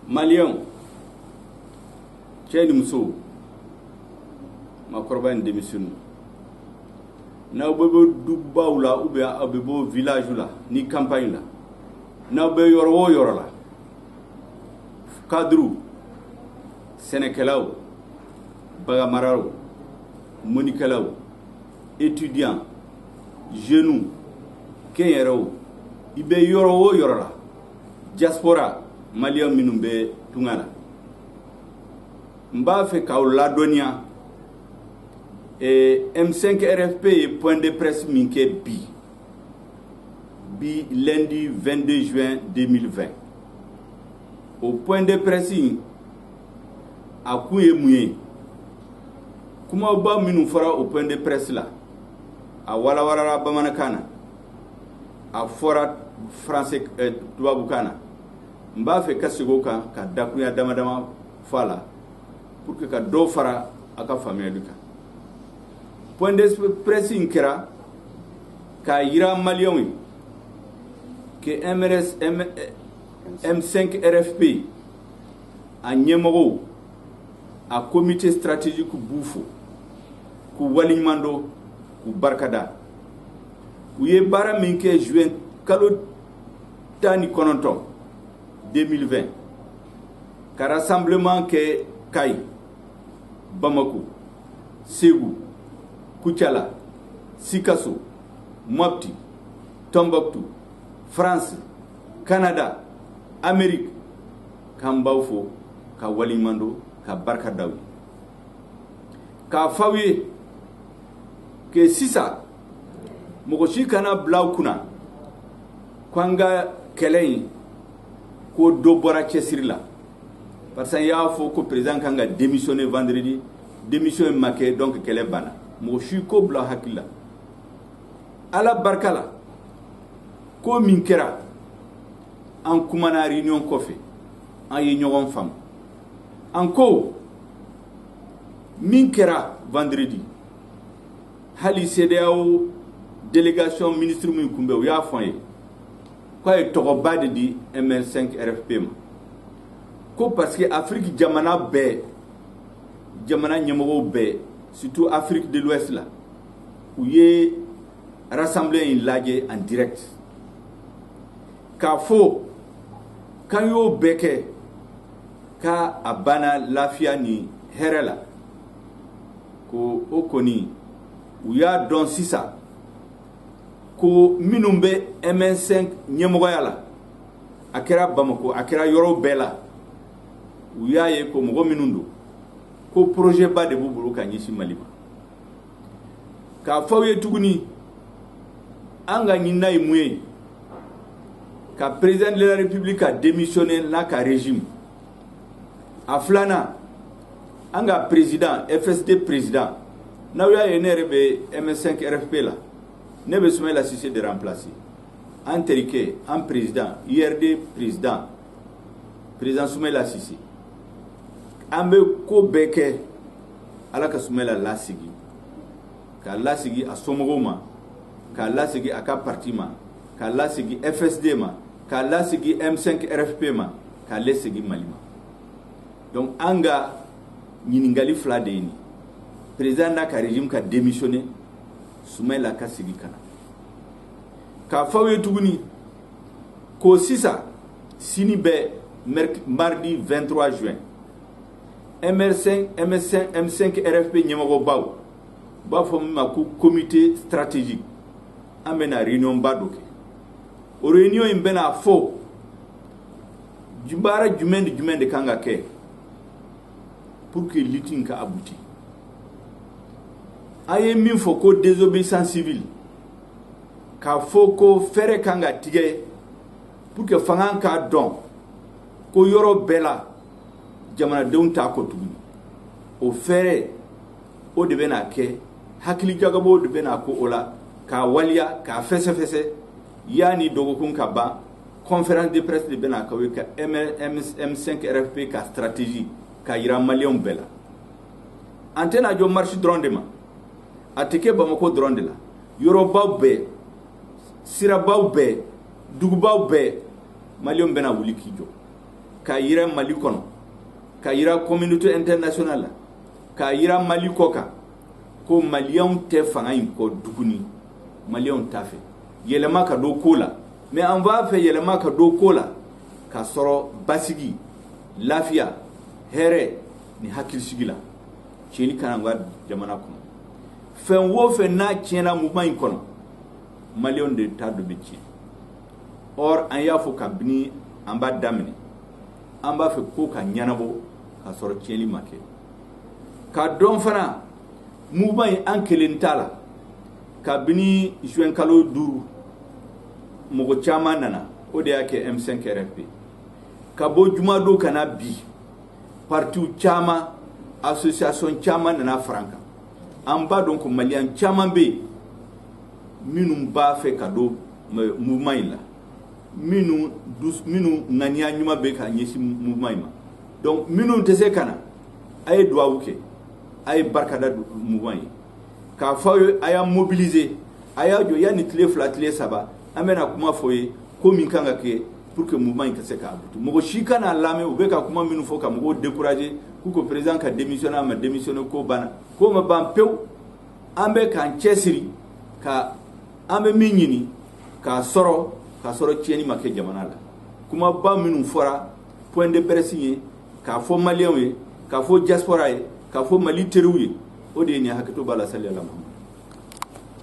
Malien, cɛ ni muso, makɔrɔba in denmisɛnninw, n'aw bɛ bɔ dubaw la ou bien aw bɛ bɔ village la ni campagne la, n'aw bɛ yɔrɔ o yɔrɔ la, cadre, sɛnɛkɛlaw, bagamaraw, mɔnikɛlaw, étudiants, jeunes, kɛnyɛrɛw, i bɛ yɔrɔ o yɔrɔ la, diaspora malien minnu bɛ tunga la. N b'a fɛ k'aw ladɔnniya M5 RFP ye point de presse min kɛ bi lundi 22 juin 2020. O point de presse in a kun ye mun ye? Kumaba minnu fɔra o point de presse la, a walawalala bamanankan na, a fɔra français tubabukan na. N b'a fɛ ka segin o kan ka dakunya dama dama fɔ a la pour que ka dɔ fara a ka faamuyali kan. Point de presse in kɛra k'a yira maliyɛnw ye que M5 RFP a ɲɛmɔgɔw, a comité stratégique b'u fo, k'u waliɲuman dɔn, k'u barikada. U ye baara min kɛ juin kalo 19 2020 ka rassemblement kɛ Kayi, Bamako, Ségou, Koutiala, Sikasso, Mopti, Tombouctou, France, Canada, Amérique, k'an b'aw fo, ka waliɲuman dɔn, ka barika da u ye. K'a fɔ aw ye que sisan mɔgɔ si kana bila aw kunna k'an ka kɛlɛ in ko dɔ bɔra cɛsiri la. Parce que y'a fɔ ko président kan ka démissionner vendredi, démission ma kɛ donc kɛlɛ banna. Mɔgɔ si ko bila hakili la. Ala barika la ko min kɛra an kumana réunion kɔfɛ an ye ɲɔgɔn faamu. An ko min kɛra vendredi hali CEDEAO délégation ministre min kun bɛ u y'a fɔ an ye k'a ye tɔgɔba de di M5 RFP ma. Ko parce que Afrique jamana bɛɛ, jamana ɲɛmɔgɔw bɛɛ, surtout Afrique de l'Ouest la, u ye rassemblée in lajɛ en direct. K'a fɔ k'an y'o bɛɛ kɛ k'a a banna lafiya ni hɛrɛ la, ko o kɔni u y'a dɔn sisan ko minnu bɛ M5 ɲɛmɔgɔya la, a kɛra Bamako, a kɛra yɔrɔ bɛɛ la, u y'a ye ko mɔgɔ minnu don ko projet ba de b'u bolo ka ɲɛsin Mali ma. K'a fɔ aw ye tuguni an ka ɲinina ye mun ye? Ka président de la République ka démissionner n'a ka régime. A filanan an ka président, FSD président, n'aw y'a ye ne yɛrɛ bɛ M5 RFP la, ne bɛ Soumaïla Cissé de remplacer. An terikɛ, an président, IRD président, président Soumaïla Cissé. An bɛ ko bɛɛ kɛ Ala ka Soumaïla lasigi, k'a lasigi a somɔgɔw ma, k'a lasigi a ka parti ma, k'a lasigi FSD ma, k'a lasigi M5 RFP ma, k'a lasigi Mali ma. Donc an ka ɲininkali fila de ye nin. Président n'a ka régime ka démissionner, Soumaïla ka sigi ka na. K'a fɔ aw ye tuguni ko sisan sini bɛ mardi 23 juin M5 RFP ɲɛmɔgɔbaw u b'a fɔ min ma ko comité stratégique an bɛna réunion ba dɔ kɛ. O réunion in bɛna fɔ baara jumɛn ni jumɛn de kan ka kɛ pour que lutte in ka abouti. A ye min fɔ ko désobéissance civile, k'a fɔ ko fɛrɛ kan ka tigɛ pour que fanga k'a dɔn ko yɔrɔ bɛɛ la jamanadenw t'a kɔ tuguni. O fɛrɛ o de bɛna kɛ, hakili jagabɔw de bɛna ko o la, k'a waliya, k'a fɛsɛfɛsɛ yani dɔgɔkun ka ban. Conférence de presse de bɛna k'aw ye ka M5 RFP ka stratégie ka yira maliyɛnw bɛɛ la. An tɛna jɔ marche dɔrɔn de ma, a tɛ kɛ Bamako dɔrɔn de la, yɔrɔbaw bɛɛ, sirabaw bɛɛ, dugubaw bɛɛ maliyɛnw bɛna wuli k'i jɔ. ka yira Mali kono ka yira communauté internationale la ka yira Mali ko kan ko malien tɛ fanga in kɔ duguni malien t'a fɛ yɛlɛma ka do ko la mais an b'a fɛ yɛlɛma ka do ko la ka sɔrɔ basigi lafiya hɛrɛ ni hakilisigi la tiɲɛli kana an ka jamana kɔnɔ fɛn o fɛn n'a tiɲɛna mouvement in kɔnɔ malien de t'a dɔ bɛ tiɲɛ or an y'a fɔ kabini an b'a daminɛ an b'a fɛ ko ka ɲɛnabɔ ka sɔrɔ tiɲɛli ma kɛ ka dɔn fana mouvement in an kelen t'a la kabini juin kalo 5 mɔgɔ caman nana o de y'a kɛ M5 RFP ka bɔ jumado kana bi partiu caman association caman nana fara kan an b'a dɔn ko malien caman bɛ yen minnu b'a fɛ ka don mouvement in la minnu ŋaniya ɲuman bɛ ka ɲɛsin mouvement in ma donc minnu tɛ se ka na a ye duwawu kɛ a ye barikada mouvement ye k'a fɔ aw ye a y'a mobiliser a y'a jɔ yanni tile 2 tile 3 an bɛna kuma fɔ ye ko min kan ka kɛ pour que mouvement in ka se k'a butu mɔgɔ si kana lamɛn u bɛ ka kuma minnu fɔ ka mɔgɔw décourager k'u ko président ka démissionner a ma démissionner ko banna ko ma ban pewu an bɛ k'an cɛsiri ka an bɛ min ɲini k'a sɔrɔ tiɲɛni ma kɛ jamana la kumaba minnu fɔra point de presse ye k'a fɔ maliyɛnw ye k'a fɔ diaspora ye k'a fɔ mali teriw ye o de ye nin hakɛto b'a la sallallahu